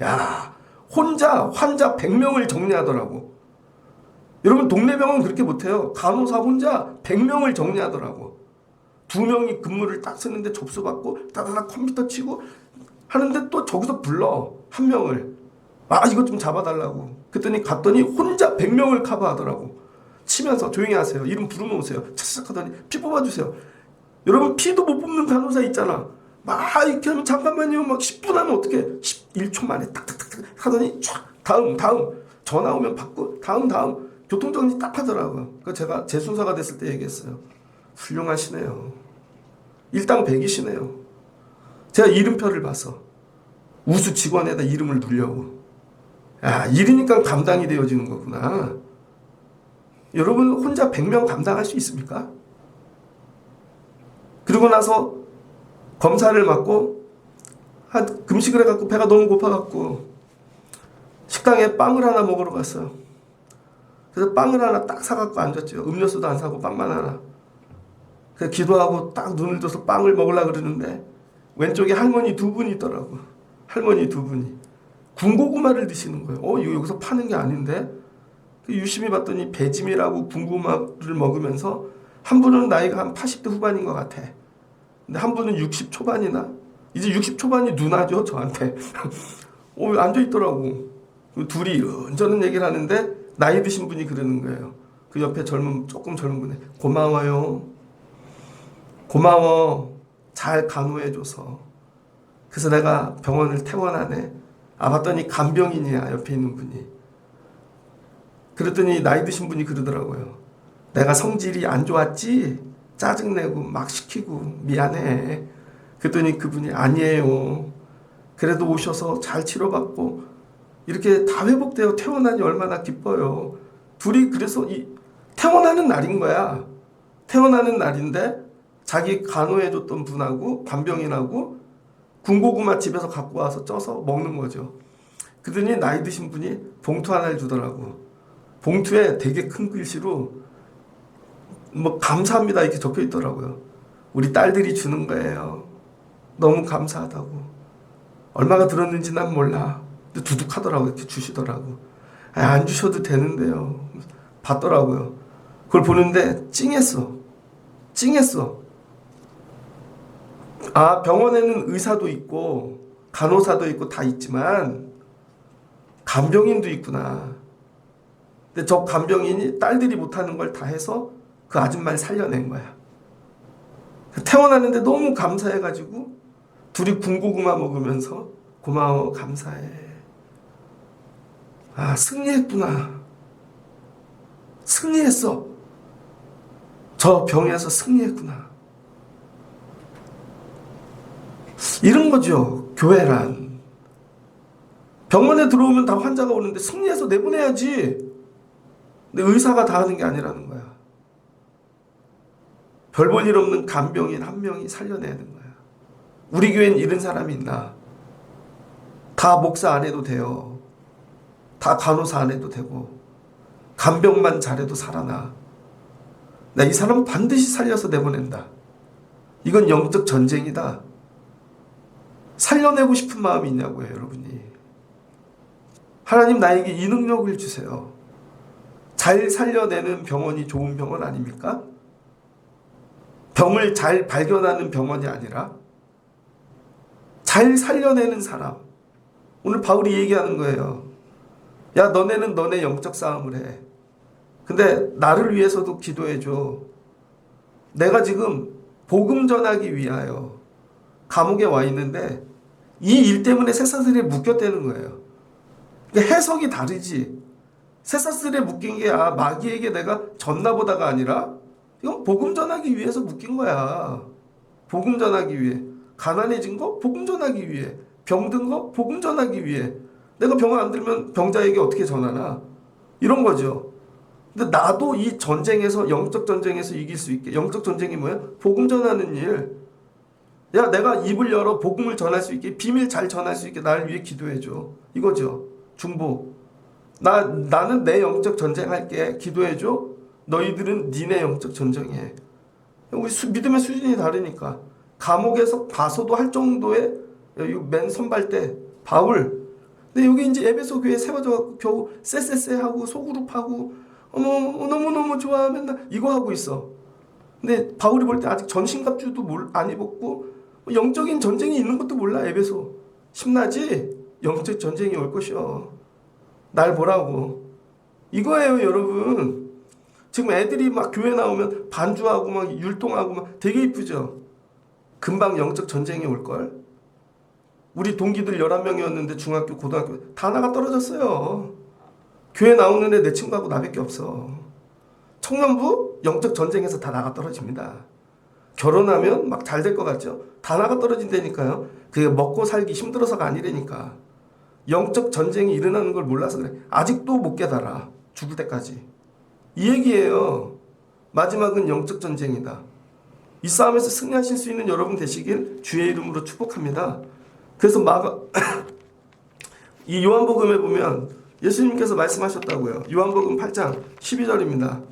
야, 혼자 환자 100명을 정리하더라고. 여러분 동네 병원 그렇게 못해요. 간호사 혼자 100명을 정리하더라고. 2명이 근무를 딱 쓰는데 접수 받고 따다닥 컴퓨터 치고 하는데 또 저기서 불러 1명을. 아 이것 좀 잡아달라고. 그랬더니 갔더니 혼자 100명을 커버하더라고. 치면서 조용히 하세요. 이름 부르면 오세요. 차싹 하더니 피 뽑아주세요. 여러분 피도 못 뽑는 간호사 있잖아. 막 이렇게 하면 잠깐만요. 막 10분 하면 어떻게 11초 만에 딱딱딱 하더니 촥 다음 전화 오면 받고 다음 교통정리 딱 하더라고요. 그 제가 제 순서가 됐을 때 얘기했어요. 훌륭하시네요. 일당 100이시네요. 제가 이름표를 봐서 우수 직원에다 이름을 누려고. 야, 일이니까 감당이 되어지는 거구나. 여러분 혼자 100명 감당할 수 있습니까? 그리고 나서 검사를 받고 금식을 해갖고 배가 너무 고파갖고 식당에 빵을 하나 먹으러 갔어요. 그래서 빵을 하나 딱 사갖고 앉았죠. 음료수도 안 사고 빵만 하나. 그래서 기도하고 딱 눈을 떠서 빵을 먹으려고 그러는데 왼쪽에 할머니 2분이 있더라고. 할머니 2분이 군고구마를 드시는 거예요. 이거 여기서 파는 게 아닌데. 유심히 봤더니 배짐이라고 군고구마를 먹으면서 한 분은 나이가 한 80대 후반인 것 같아. 근데 한 분은 60 초반이나 이제 60 초반이 누나죠 저한테. 앉아있더라고. 둘이 이런저런 얘기를 하는데 나이 드신 분이 그러는 거예요. 그 옆에 조금 젊은 분이 고마워요. 고마워. 잘 간호해줘서. 그래서 내가 병원을 퇴원하네. 봤더니 간병인이야 옆에 있는 분이. 그랬더니 나이 드신 분이 그러더라고요. 내가 성질이 안 좋았지? 짜증내고 막 시키고 미안해. 그랬더니 그분이 아니에요. 그래도 오셔서 잘 치료받고 이렇게 다 회복되어 퇴원하니 얼마나 기뻐요. 둘이 그래서 퇴원하는 날인 거야. 퇴원하는 날인데 자기 간호해줬던 분하고 간병인하고 군고구마 집에서 갖고 와서 쪄서 먹는 거죠. 그러더니 나이 드신 분이 봉투 하나를 주더라고. 봉투에 되게 큰 글씨로 뭐 감사합니다 이렇게 적혀 있더라고요. 우리 딸들이 주는 거예요. 너무 감사하다고. 얼마가 들었는지 난 몰라. 근데 두둑하더라고요. 이렇게 주시더라고. 안 주셔도 되는데요. 받더라고요. 그걸 보는데 찡했어. 병원에는 의사도 있고 간호사도 있고 다 있지만 간병인도 있구나. 근데 저 간병인이 딸들이 못하는 걸 다 해서 그 아줌마를 살려낸 거야. 퇴원하는데 너무 감사해가지고 둘이 군고구마 먹으면서 고마워 감사해. 승리했구나. 승리했어. 저 병에서 승리했구나. 이런 거죠. 교회란. 병원에 들어오면 다 환자가 오는데 승리해서 내보내야지. 근데 의사가 다 하는 게 아니라는 거야. 별 볼 일 없는 간병인 1명이 살려내는 거야. 우리 교회는 이런 사람이 있나? 다 목사 안 해도 돼요. 다 간호사 안 해도 되고 간병만 잘해도 살아나. 나 이 사람 반드시 살려서 내보낸다. 이건 영적 전쟁이다. 살려내고 싶은 마음이 있냐고요, 여러분이. 하나님 나에게 이 능력을 주세요. 잘 살려내는 병원이 좋은 병원 아닙니까? 병을 잘 발견하는 병원이 아니라 잘 살려내는 사람. 오늘 바울이 얘기하는 거예요. 야, 너네는 너네 영적 싸움을 해. 근데 나를 위해서도 기도해줘. 내가 지금 복음 전하기 위하여 감옥에 와 있는데 이 일 때문에 쇠사슬에 묶였다는 거예요. 그러니까 해석이 다르지. 쇠사슬에 묶인 게 마귀에게 내가 졌나 보다가 아니라 이건 복음 전하기 위해서 묶인 거야. 복음 전하기 위해. 가난해진 거 복음 전하기 위해. 병든 거 복음 전하기 위해. 내가 병 안 들면 병자에게 어떻게 전하나. 이런 거죠. 근데 나도 이 전쟁에서 영적 전쟁에서 이길 수 있게. 영적 전쟁이 뭐야? 복음 전하는 일. 야, 내가 입을 열어 복음을 전할 수 있게, 비밀 잘 전할 수 있게 나를 위해 기도해줘. 이거죠. 중보. 나는 내 영적 전쟁 할게. 기도해줘. 너희들은 니네 영적 전쟁해. 우리 믿음의 수준이 다르니까. 감옥에서 가서도 할 정도의 맨 선발대 바울. 근데 여기 이제 에베소 교회 세워져갖고 겨우 쎄쎄쎄하고 소그룹하고 어머 너무너무 좋아 맨날 이거 하고 있어. 근데 바울이 볼 때 아직 전신갑주도 안 입었고 영적인 전쟁이 있는 것도 몰라. 에베소 심나지? 영적 전쟁이 올 것이요. 날 보라고. 이거예요, 여러분. 지금 애들이 막 교회 나오면 반주하고 막 율동하고 막 되게 이쁘죠. 금방 영적 전쟁이 올걸. 우리 동기들 11명이었는데 중학교 고등학교 다 나가 떨어졌어요. 교회 나오는 애 내 친구하고 나밖에 없어. 청년부 영적 전쟁에서 다 나가 떨어집니다. 결혼하면 막 잘 될 것 같죠? 다 나가 떨어진다니까요. 그게 먹고 살기 힘들어서가 아니라니까. 영적 전쟁이 일어나는 걸 몰라서 그래. 아직도 못 깨달아. 죽을 때까지. 이 얘기예요. 마지막은 영적 전쟁이다. 이 싸움에서 승리하실 수 있는 여러분 되시길 주의 이름으로 축복합니다. 그래서 이 요한복음에 보면 예수님께서 말씀하셨다고요. 요한복음 8장 12절입니다.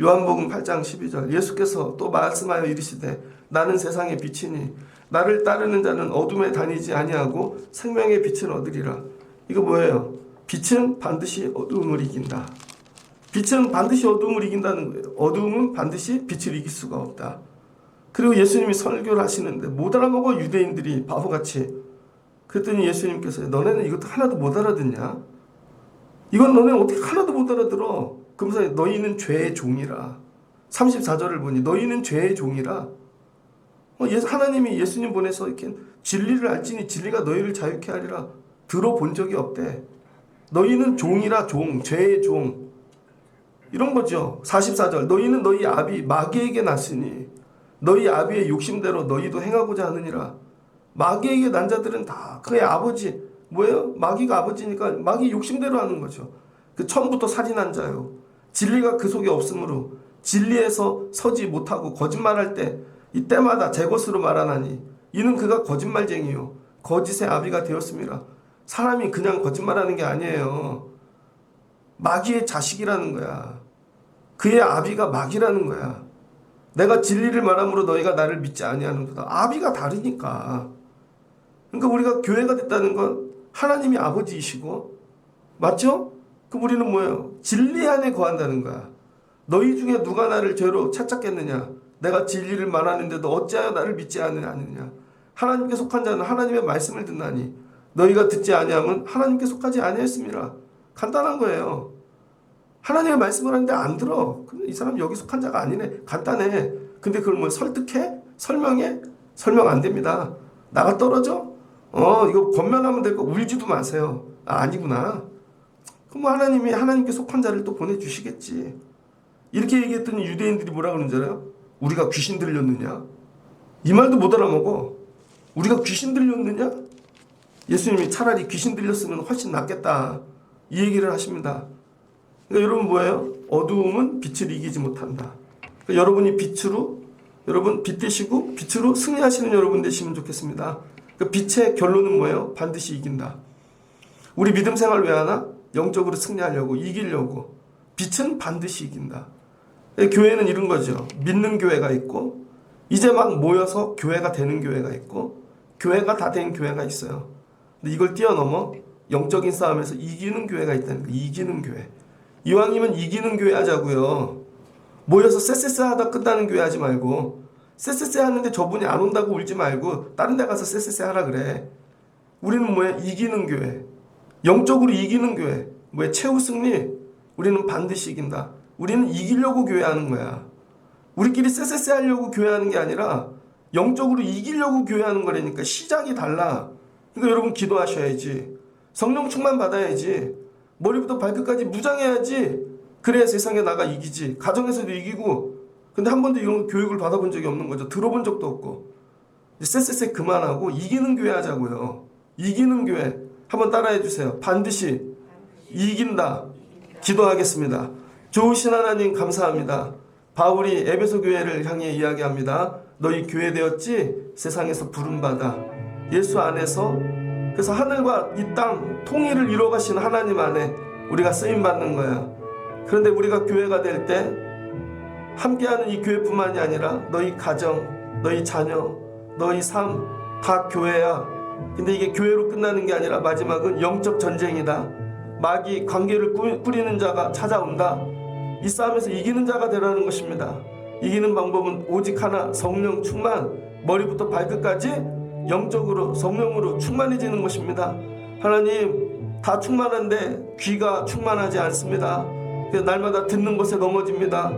요한복음 8장 12절. 예수께서 또 말씀하여 이르시되 나는 세상의 빛이니 나를 따르는 자는 어둠에 다니지 아니하고 생명의 빛을 얻으리라. 이거 뭐예요? 빛은 반드시 어둠을 이긴다. 빛은 반드시 어둠을 이긴다는 거예요. 어둠은 반드시 빛을 이길 수가 없다. 그리고 예수님이 설교를 하시는데 못 알아먹어. 유대인들이 바보같이. 그랬더니 예수님께서 너네는 이것도 하나도 못 알아듣냐? 이건 너네는 어떻게 하나도 못 알아들어? 그러면서 너희는 죄의 종이라. 34절을 보니 너희는 죄의 종이라. 하나님이 예수님 보내서 이렇게 진리를 알지니 진리가 너희를 자유케 하리라. 들어본 적이 없대. 너희는 종이라. 종. 죄의 종. 이런 거죠. 44절 너희는 너희 아비 마귀에게 났으니 너희 아비의 욕심대로 너희도 행하고자 하느니라. 마귀에게 난 자들은 다 그의 아버지. 뭐예요? 마귀가 아버지니까 마귀 욕심대로 하는 거죠. 그 처음부터 살인한 자요. 진리가 그 속에 없으므로 진리에서 서지 못하고 거짓말할 때 이때마다 제 것으로 말하나니 이는 그가 거짓말쟁이요 거짓의 아비가 되었습니다. 사람이 그냥 거짓말하는 게 아니에요. 마귀의 자식이라는 거야. 그의 아비가 마귀라는 거야. 내가 진리를 말함으로 너희가 나를 믿지 아니하는구나. 아비가 다르니까. 그러니까 우리가 교회가 됐다는 건 하나님이 아버지이시고, 맞죠? 그럼 우리는 뭐예요? 진리 안에 거한다는 거야. 너희 중에 누가 나를 죄로 채찍겠느냐? 내가 진리를 말하는데도 어찌하여 나를 믿지 않느냐? 하나님께 속한 자는 하나님의 말씀을 듣나니 너희가 듣지 아니하면 하나님께 속하지 아니하였습니다. 간단한 거예요. 하나님의 말씀을 하는데 안 들어. 근데 이 사람 여기 속한 자가 아니네. 간단해. 근데 그걸 뭐 설득해? 설명해? 설명 안 됩니다. 나가 떨어져? 이거 권면하면 될 거 울지도 마세요. 아니구나. 그럼 뭐 하나님께 속한 자를 또 보내주시겠지. 이렇게 얘기했더니 유대인들이 뭐라 그러는 줄 알아요? 우리가 귀신 들렸느냐? 이 말도 못 알아먹어. 우리가 귀신 들렸느냐? 예수님이 차라리 귀신 들렸으면 훨씬 낫겠다. 이 얘기를 하십니다. 그러니까 여러분 뭐예요? 어두움은 빛을 이기지 못한다. 그러니까 여러분이 여러분 빛 되시고 빛으로 승리하시는 여러분 되시면 좋겠습니다. 그러니까 빛의 결론은 뭐예요? 반드시 이긴다. 우리 믿음 생활 왜 하나? 영적으로 승리하려고, 이기려고. 빛은 반드시 이긴다. 교회는 이런 거죠. 믿는 교회가 있고 이제 막 모여서 교회가 되는 교회가 있고 교회가 다 된 교회가 있어요. 근데 이걸 뛰어넘어 영적인 싸움에서 이기는 교회가 있다는 거예요. 이기는 교회. 이왕이면 이기는 교회 하자고요. 모여서 쎄쎄쎄 하다 끝나는 교회 하지 말고 쎄쎄쎄 하는데 저분이 안 온다고 울지 말고 다른 데 가서 쎄쎄쎄 하라 그래. 우리는 뭐야? 이기는 교회. 영적으로 이기는 교회. 뭐야? 최후 승리. 우리는 반드시 이긴다. 우리는 이기려고 교회하는 거야. 우리끼리 쎄쎄쎄 하려고 교회하는 게 아니라 영적으로 이기려고 교회하는 거라니까. 시작이 달라. 그러니까 여러분 기도하셔야지. 성령 충만 받아야지. 머리부터 발끝까지 무장해야지. 그래야 세상에 나가 이기지. 가정에서도 이기고. 근데 한 번도 이런 교육을 받아본 적이 없는 거죠. 들어본 적도 없고. 쎄쎄쎄 그만하고 이기는 교회 하자고요. 이기는 교회. 한번 따라해 주세요. 반드시 이긴다. 기도하겠습니다. 좋으신 하나님 감사합니다. 바울이 에베소 교회를 향해 이야기합니다. 너희 교회 되었지? 세상에서 부름받아 예수 안에서, 그래서 하늘과 이 땅 통일을 이루어가신 하나님 안에 우리가 쓰임받는 거야. 그런데 우리가 교회가 될 때 함께하는 이 교회뿐만이 아니라 너희 가정, 너희 자녀, 너희 삶 다 교회야. 근데 이게 교회로 끝나는 게 아니라 마지막은 영적 전쟁이다. 마귀 관계를 꾸리는 자가 찾아온다. 이 싸움에서 이기는 자가 되라는 것입니다. 이기는 방법은 오직 하나, 성령 충만. 머리부터 발끝까지 영적으로 성령으로 충만해지는 것입니다. 하나님, 다 충만한데 귀가 충만하지 않습니다. 그래서 날마다 듣는 곳에 넘어집니다.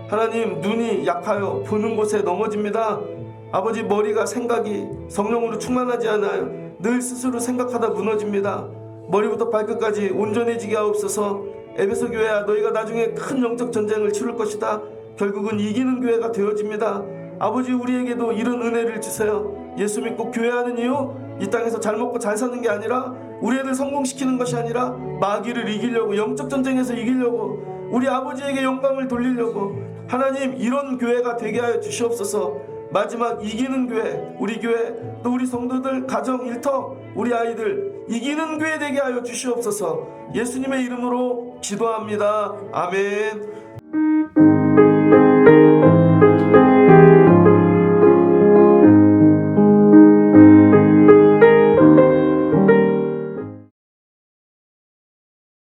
하나님, 눈이 약하여 보는 곳에 넘어집니다. 아버지, 머리가 생각이 성령으로 충만하지 않아요. 늘 스스로 생각하다 무너집니다. 머리부터 발끝까지 온전해지게 하옵소서. 에베소 교회야, 너희가 나중에 큰 영적 전쟁을 치를 것이다. 결국은 이기는 교회가 되어집니다. 아버지, 우리에게도 이런 은혜를 주세요. 예수 믿고 교회하는 이유, 이 땅에서 잘 먹고 잘 사는 게 아니라 우리 애들 성공시키는 것이 아니라 마귀를 이기려고, 영적 전쟁에서 이기려고, 우리 아버지에게 영광을 돌리려고. 하나님, 이런 교회가 되게 하여 주시옵소서. 마지막 이기는 교회, 우리 교회, 또 우리 성도들, 가정, 일터, 우리 아이들 이기는 교회 되게 하여 주시옵소서. 예수님의 이름으로 기도합니다. 아멘.